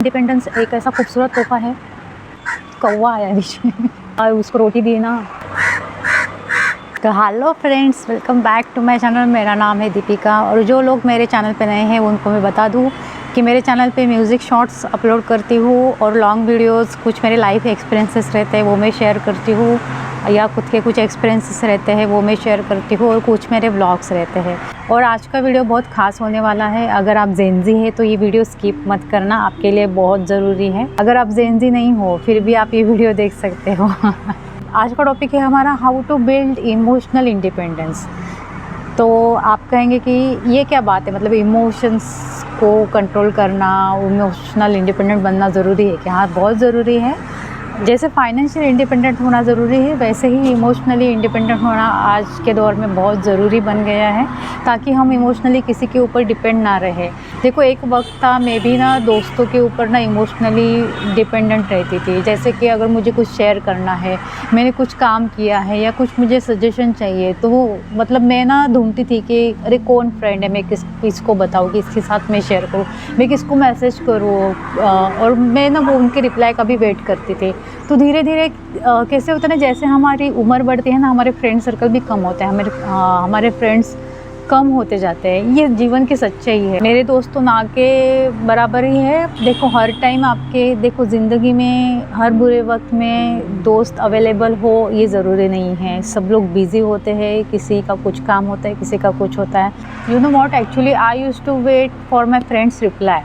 Independence एक ऐसा खूबसूरत तोहफा है। कौवा आया बीच में और उसको रोटी दी ना। तो hello friends, welcome back to my channel. मेरा नाम है दीपिका और जो लोग मेरे चैनल पे नए हैं उनको मैं बता दूं कि मेरे चैनल पे म्यूज़िक शॉर्ट्स अपलोड करती हूँ और लॉन्ग वीडियोस, कुछ मेरे लाइफ एक्सपीरियंसेस रहते हैं वो मैं शेयर करती हूँ, या खुद के कुछ एक्सपीरियंसेस रहते हैं वो मैं शेयर करती हूँ, और कुछ मेरे व्लॉग्स रहते हैं। और आज का वीडियो बहुत ख़ास होने वाला है। अगर आप जेनजी है तो ये वीडियो स्किप मत करना, आपके लिए बहुत ज़रूरी है। अगर आप जेनजी नहीं हो फिर भी आप ये वीडियो देख सकते हो। आज का टॉपिक है हमारा how to build emotional independence. तो आप कहेंगे कि ये क्या बात है, मतलब इमोशंस को कंट्रोल करना, इमोशनल इंडिपेंडेंट बनना ज़रूरी है क्या? हाँ, बहुत ज़रूरी है। जैसे फाइनेंशियल इंडिपेंडेंट होना ज़रूरी है, वैसे ही इमोशनली इंडिपेंडेंट होना आज के दौर में बहुत ज़रूरी बन गया है, ताकि हम इमोशनली किसी के ऊपर डिपेंड ना रहे। देखो, एक वक्त था मैं भी ना दोस्तों के ऊपर ना इमोशनली डिपेंडेंट रहती थी। जैसे कि अगर मुझे कुछ शेयर करना है, मैंने कुछ काम किया है या कुछ मुझे सजेशन चाहिए, तो मतलब मैं ना ढूंढती थी कि अरे कौन फ्रेंड है, मैं किसको बताऊँ, कि इसके साथ मैं शेयर करूँ, मैं किसको मैसेज करूँ, और मैं ना वो उनके रिप्लाई का भी वेट करती थी। तो धीरे धीरे कैसे होता है ना, जैसे हमारी उम्र बढ़ती है ना, हमारे फ्रेंड सर्कल भी कम होते हैं, हमारे फ्रेंड्स कम होते जाते हैं। ये जीवन की सच्चाई है। मेरे दोस्त तो ना के बराबर ही है। देखो, हर टाइम आपके ज़िंदगी में हर बुरे वक्त में दोस्त अवेलेबल हो ये ज़रूरी नहीं है। सब लोग बिज़ी होते हैं, किसी का कुछ काम होता है, किसी का कुछ होता है। You know what, actually I used to wait for my friends reply.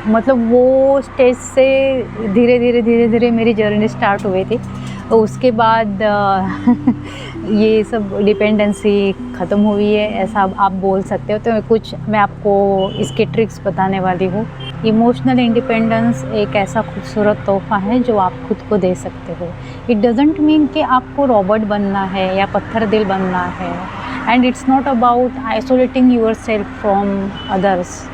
मतलब वो स्टेज से धीरे धीरे मेरी जर्नी स्टार्ट हुई थी। उसके बाद ये सब डिपेंडेंसी ख़त्म हुई है, ऐसा आप बोल सकते हो। तो मैं आपको इसके ट्रिक्स बताने वाली हूँ। इमोशनल इंडिपेंडेंस एक ऐसा खूबसूरत तोहफा है जो आप खुद को दे सकते हो। इट डजेंट मीन कि आपको रॉबर्ट बनना है या पत्थर दिल बनना है। And it's not about isolating yourself from others.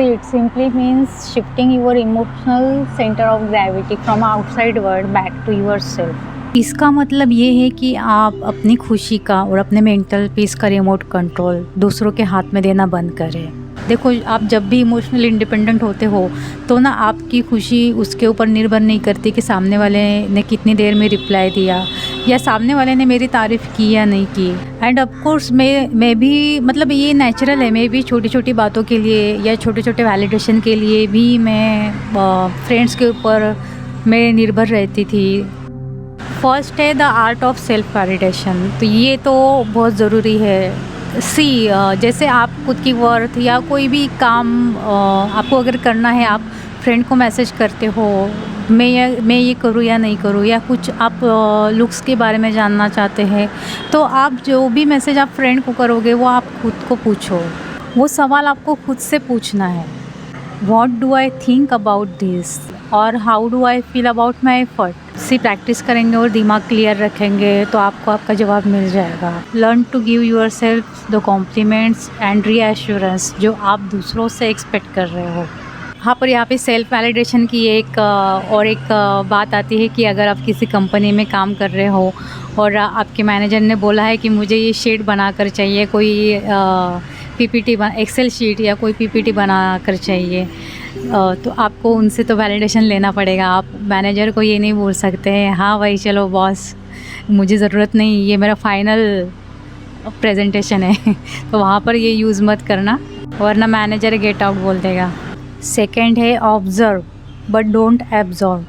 It simply means shifting your emotional center of gravity from outside world back to yourself। इसका मतलब ये है कि आप अपनी खुशी का और अपने मेंटल पीस का रिमोट कंट्रोल दूसरों के हाथ में देना बंद करें। देखो, आप जब भी इमोशनल इंडिपेंडेंट होते हो तो ना आपकी खुशी उसके ऊपर निर्भर नहीं करती कि सामने वाले ने कितनी देर में रिप्लाई दिया या सामने वाले ने मेरी तारीफ़ की या नहीं की। एंड ऑफ कोर्स मैं भी, मतलब ये नेचुरल है, मैं भी छोटी छोटी बातों के लिए या छोटे छोटे वैलिडेशन के लिए भी मैं फ्रेंड्स के ऊपर मैं निर्भर रहती थी। फर्स्ट है the art of self validation. तो ये तो बहुत ज़रूरी है। जैसे आप खुद की वर्थ या कोई भी काम आपको अगर करना है, आप फ्रेंड को मैसेज करते हो, मैं ये करूँ या नहीं करूँ, या कुछ आप लुक्स के बारे में जानना चाहते हैं, तो आप जो भी मैसेज आप फ्रेंड को करोगे वो आप खुद को पूछो। वो सवाल आपको खुद से पूछना है, what do I think about this, और how do I feel about my effort. Practice करेंगे और दिमाग क्लियर रखेंगे तो आपको आपका जवाब मिल जाएगा। Learn to give yourself the compliments and reassurance जो आप दूसरों से एक्सपेक्ट कर रहे हो। यहाँ पे सेल्फ वैलिडेशन की एक बात आती है कि अगर आप किसी कंपनी में काम कर रहे हो और आपके मैनेजर ने बोला है कि मुझे ये शीट बनाकर चाहिए, कोई पीपीटी एक्सेल शीट या कोई पीपीटी बनाकर चाहिए, तो आपको उनसे तो वैलिडेशन लेना पड़ेगा। आप मैनेजर को ये नहीं बोल सकते हैं, हाँ भाई चलो बॉस मुझे ज़रूरत नहीं, ये मेरा फाइनल प्रेजेंटेशन है। तो वहाँ पर ये यूज़ मत करना, वरना मैनेजर गेट आउट बोल देगा। सेकेंड है ऑब्ज़र्व बट डोंट एब्जॉर्व।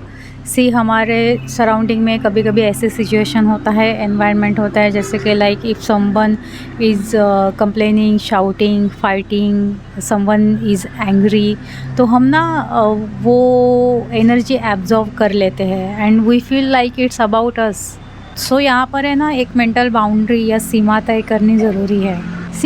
हमारे सराउंडिंग में कभी कभी ऐसे सिचुएशन होता है, एनवायरनमेंट होता है, जैसे कि like if someone is complaining, shouting, fighting, someone is angry, तो हम ना वो एनर्जी एब्जॉर्व कर लेते हैं and we feel like it's about us. यहाँ पर है ना एक मेंटल बाउंड्री या सीमा तय करनी ज़रूरी है।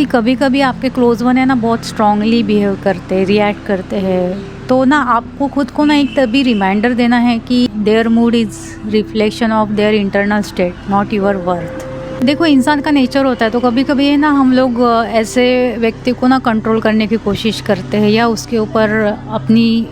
कभी कभी आपके क्लोज वन है ना बहुत स्ट्रांगली बिहेव करते, रिएक्ट करते हैं, तो ना आपको खुद को ना एक तभी रिमाइंडर देना है कि their mood is reflection of their internal state, not your worth. देखो, इंसान का नेचर होता है, तो कभी कभी है ना हम लोग ऐसे व्यक्ति को ना कंट्रोल करने की कोशिश करते हैं या उसके ऊपर अपनी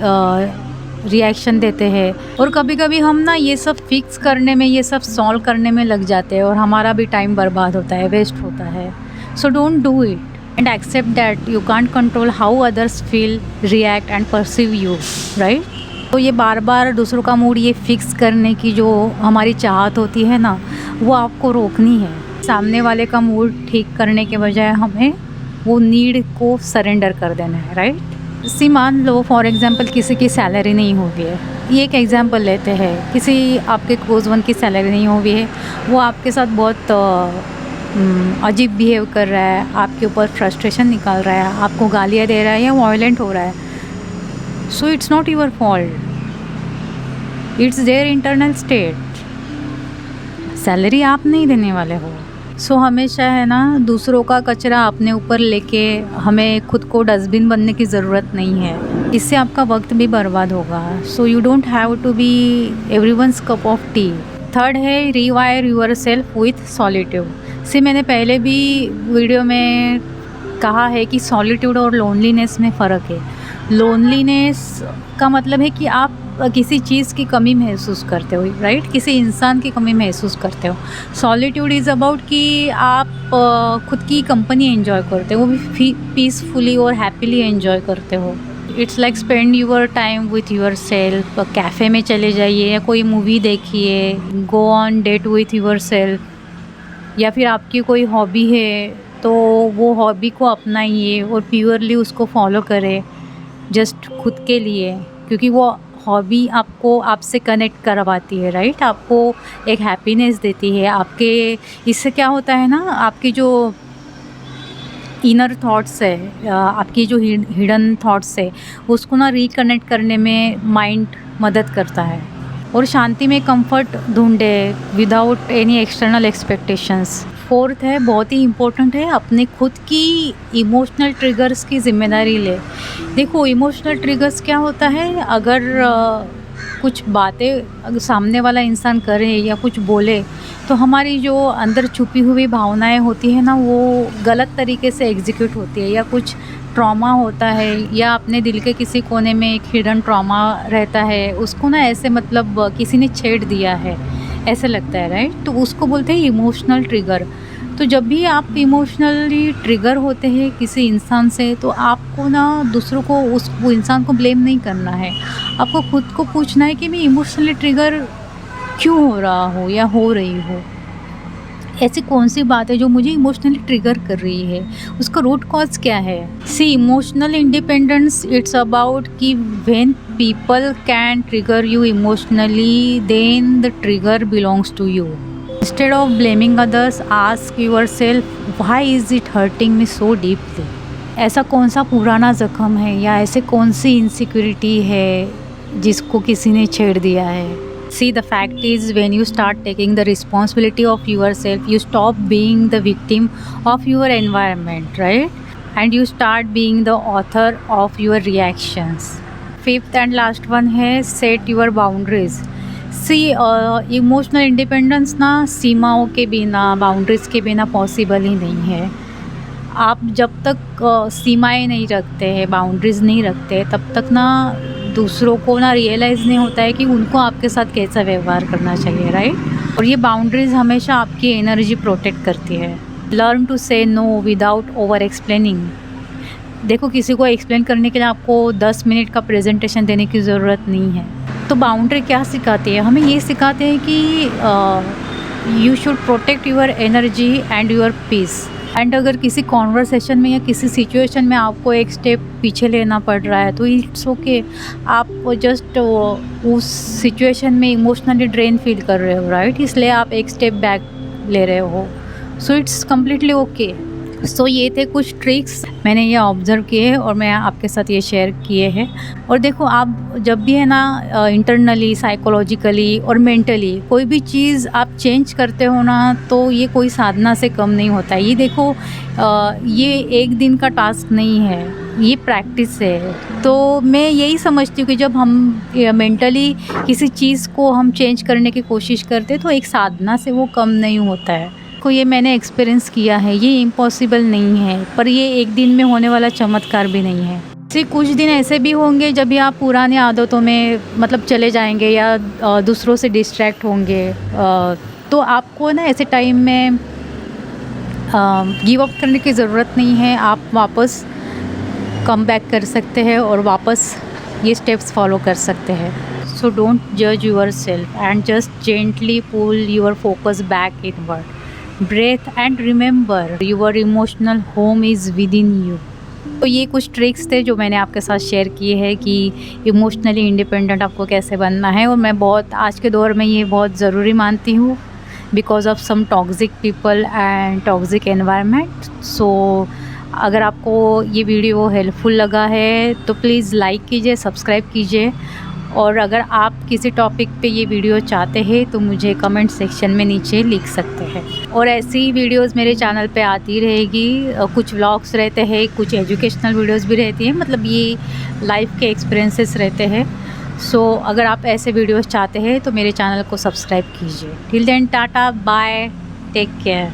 रिएक्शन देते हैं, और कभी कभी हम ना ये सब फिक्स करने में, ये सब सॉल्व करने में लग जाते हैं और हमारा भी टाइम बर्बाद होता है, वेस्ट होता है। So don't do it. and accept that you can't control how others feel, react and perceive you, right? तो ये बार बार दूसरों का मूड ये फिक्स करने की जो हमारी चाहत होती है ना, वो आपको रोकनी है। सामने वाले का मूड ठीक करने के बजाय हमें वो नीड को सरेंडर कर देना है, राइट? सी मान लो फॉर एग्जांपल किसी की सैलरी नहीं हो रही है, ये एक एग्जांपल लेते हैं, किसी आपके क्लोज वन की सैलरी नहीं हो रही है, वो आपके साथ बहुत अजीब बिहेव कर रहा है, आपके ऊपर फ्रस्ट्रेशन निकाल रहा है, आपको गालियाँ दे रहा है या वायलेंट हो रहा है। So it's not your fault, it's there internal state. Salary आप नहीं देने वाले हो। सो हमेशा है ना, दूसरों का कचरा अपने ऊपर लेके हमें खुद को डस्टबिन बनने की ज़रूरत नहीं है, इससे आपका वक्त भी बर्बाद होगा। So you don't have to be everyone's cup of tea. Third है rewire yourself with solitude. से मैंने पहले भी वीडियो में कहा है कि सॉलिट्यूड और लोनलीनेस में फ़र्क है। लोनलीनेस का मतलब है कि आप किसी चीज़ की कमी महसूस करते हो, राइट? किसी इंसान की कमी महसूस करते हो। सॉलिट्यूड इज़ अबाउट कि आप खुद की कंपनी एंजॉय करते हो, वो भी पीसफुली और हैप्पीली एंजॉय करते हो। It's like spend your time with yourself. Cafe में चले जाइए या कोई मूवी देखिए, go on date with yourself, या फिर आपकी कोई हॉबी है तो वो हॉबी को अपनाइए और प्योरली उसको फॉलो करें जस्ट खुद के लिए, क्योंकि वो हॉबी आपको आपसे कनेक्ट करवाती है, राइट? आपको एक हैप्पीनेस देती है। आपके इससे क्या होता है ना, आपकी जो इनर थॉट्स है, आपकी जो हिडन थॉट्स है, उसको ना रिकनेक्ट करने में माइंड मदद करता है। और शांति में कंफर्ट ढूंढे without any external expectations. Fourth है, बहुत ही इम्पोर्टेंट है, अपने खुद की इमोशनल ट्रिगर्स की ज़िम्मेदारी ले। देखो इमोशनल ट्रिगर्स क्या होता है, अगर कुछ बातें अगर सामने वाला इंसान करे या कुछ बोले तो हमारी जो अंदर छुपी हुई भावनाएं होती है ना, वो गलत तरीके से एग्जीक्यूट होती है, या कुछ ट्रॉमा होता है या अपने दिल के किसी कोने में एक हिडन ट्रॉमा रहता है, उसको ना ऐसे मतलब किसी ने छेड़ दिया है ऐसे लगता है, राइट? तो उसको बोलते हैं इमोशनल ट्रिगर। तो जब भी आप इमोशनली ट्रिगर होते हैं किसी इंसान से, तो आपको ना दूसरों को वो इंसान को ब्लेम नहीं करना है, आपको खुद को पूछना है कि मैं इमोशनली ट्रिगर क्यों हो रहा हूँ या हो रही हूँ। ऐसी कौन सी बात है जो मुझे इमोशनली ट्रिगर कर रही है, उसका रूट कॉज क्या है? See emotional independence it's about कि when people can trigger you emotionally then the trigger belongs to you. Instead of blaming others, ask yourself why is it hurting me so deeply. ऐसा कौन सा पुराना जख्म है या ऐसे कौन सी इनसिक्योरिटी है जिसको किसी ने छेड़ दिया है? See, the fact is, when you start taking the responsibility of yourself, you stop being the victim of your environment, right? And you start being the author of your reactions. Fifth and last one है set your boundaries. See, emotional independence ना सीमाओं के बिना, boundaries के बिना possible ही नहीं है। आप जब तक सीमाएं नहीं रखते हैं, बाउंड्रीज नहीं रखते, तब तक ना दूसरों को ना रियलाइज़ नहीं होता है कि उनको आपके साथ कैसा व्यवहार करना चाहिए, राइट? और ये बाउंड्रीज हमेशा आपकी एनर्जी प्रोटेक्ट करती है। लर्न टू से नो विदाउट ओवर एक्सप्लेनिंग। देखो किसी को एक्सप्लेन करने के लिए आपको 10 मिनट का प्रेजेंटेशन देने की ज़रूरत नहीं है। तो बाउंड्री क्या सिखाती है? हमें ये सिखाते हैं कि you should protect your energy and your peace. And अगर किसी कॉन्वर्सेशन में या किसी सिचुएशन में आपको एक स्टेप पीछे लेना पड़ रहा है तो इट्स ओके। आप जस्ट उस सिचुएशन में इमोशनली ड्रेन फील कर रहे हो, राइट? इसलिए आप एक स्टेप बैक ले रहे हो। So it's completely okay. So ये थे कुछ ट्रिक्स मैंने ये ऑब्ज़र्व किए और मैं आपके साथ ये शेयर किए हैं। और देखो आप जब भी है ना इंटरनली, साइकोलॉजिकली और मेंटली कोई भी चीज़ आप चेंज करते हो ना, तो ये कोई साधना से कम नहीं होता। ये देखो ये एक दिन का टास्क नहीं है, ये प्रैक्टिस है। तो मैं यही समझती हूँ कि जब हम मेंटली किसी चीज़ को हम चेंज करने की कोशिश करते तो एक साधना से वो कम नहीं होता है। को ये मैंने एक्सपीरियंस किया है, ये इम्पॉसिबल नहीं है, पर ये एक दिन में होने वाला चमत्कार भी नहीं है। सिर्फ कुछ दिन ऐसे भी होंगे जब भी आप पुरानी आदतों में मतलब चले जाएंगे या दूसरों से डिस्ट्रैक्ट होंगे, तो आपको ना ऐसे टाइम में गिव अप करने की ज़रूरत नहीं है, आप वापस कम बैक कर सकते हैं और वापस ये स्टेप्स फॉलो कर सकते हैं। सो डोंट जज yourself and just gently pull your focus back inward, breathe and remember your emotional home is within you. तो ये कुछ ट्रिक्स थे जो मैंने आपके साथ शेयर किए हैं कि इमोशनली इंडिपेंडेंट आपको कैसे बनना है, और मैं बहुत आज के दौर में ये बहुत ज़रूरी मानती हूँ because of some toxic people and toxic environment. So अगर आपको ये वीडियो हेल्पफुल लगा है तो प्लीज़ लाइक कीजिए, सब्सक्राइब कीजिए, और अगर आप किसी टॉपिक पे ये वीडियो चाहते हैं तो मुझे कमेंट सेक्शन में नीचे लिख सकते हैं। और ऐसी वीडियोस मेरे चैनल पे आती रहेगी, कुछ व्लॉग्स रहते हैं, कुछ एजुकेशनल वीडियोस भी रहती हैं, मतलब ये लाइफ के एक्सपीरियंसेस रहते हैं। सो अगर आप ऐसे वीडियोस चाहते हैं तो मेरे चैनल को सब्सक्राइब कीजिए। Till then tata bye, take care.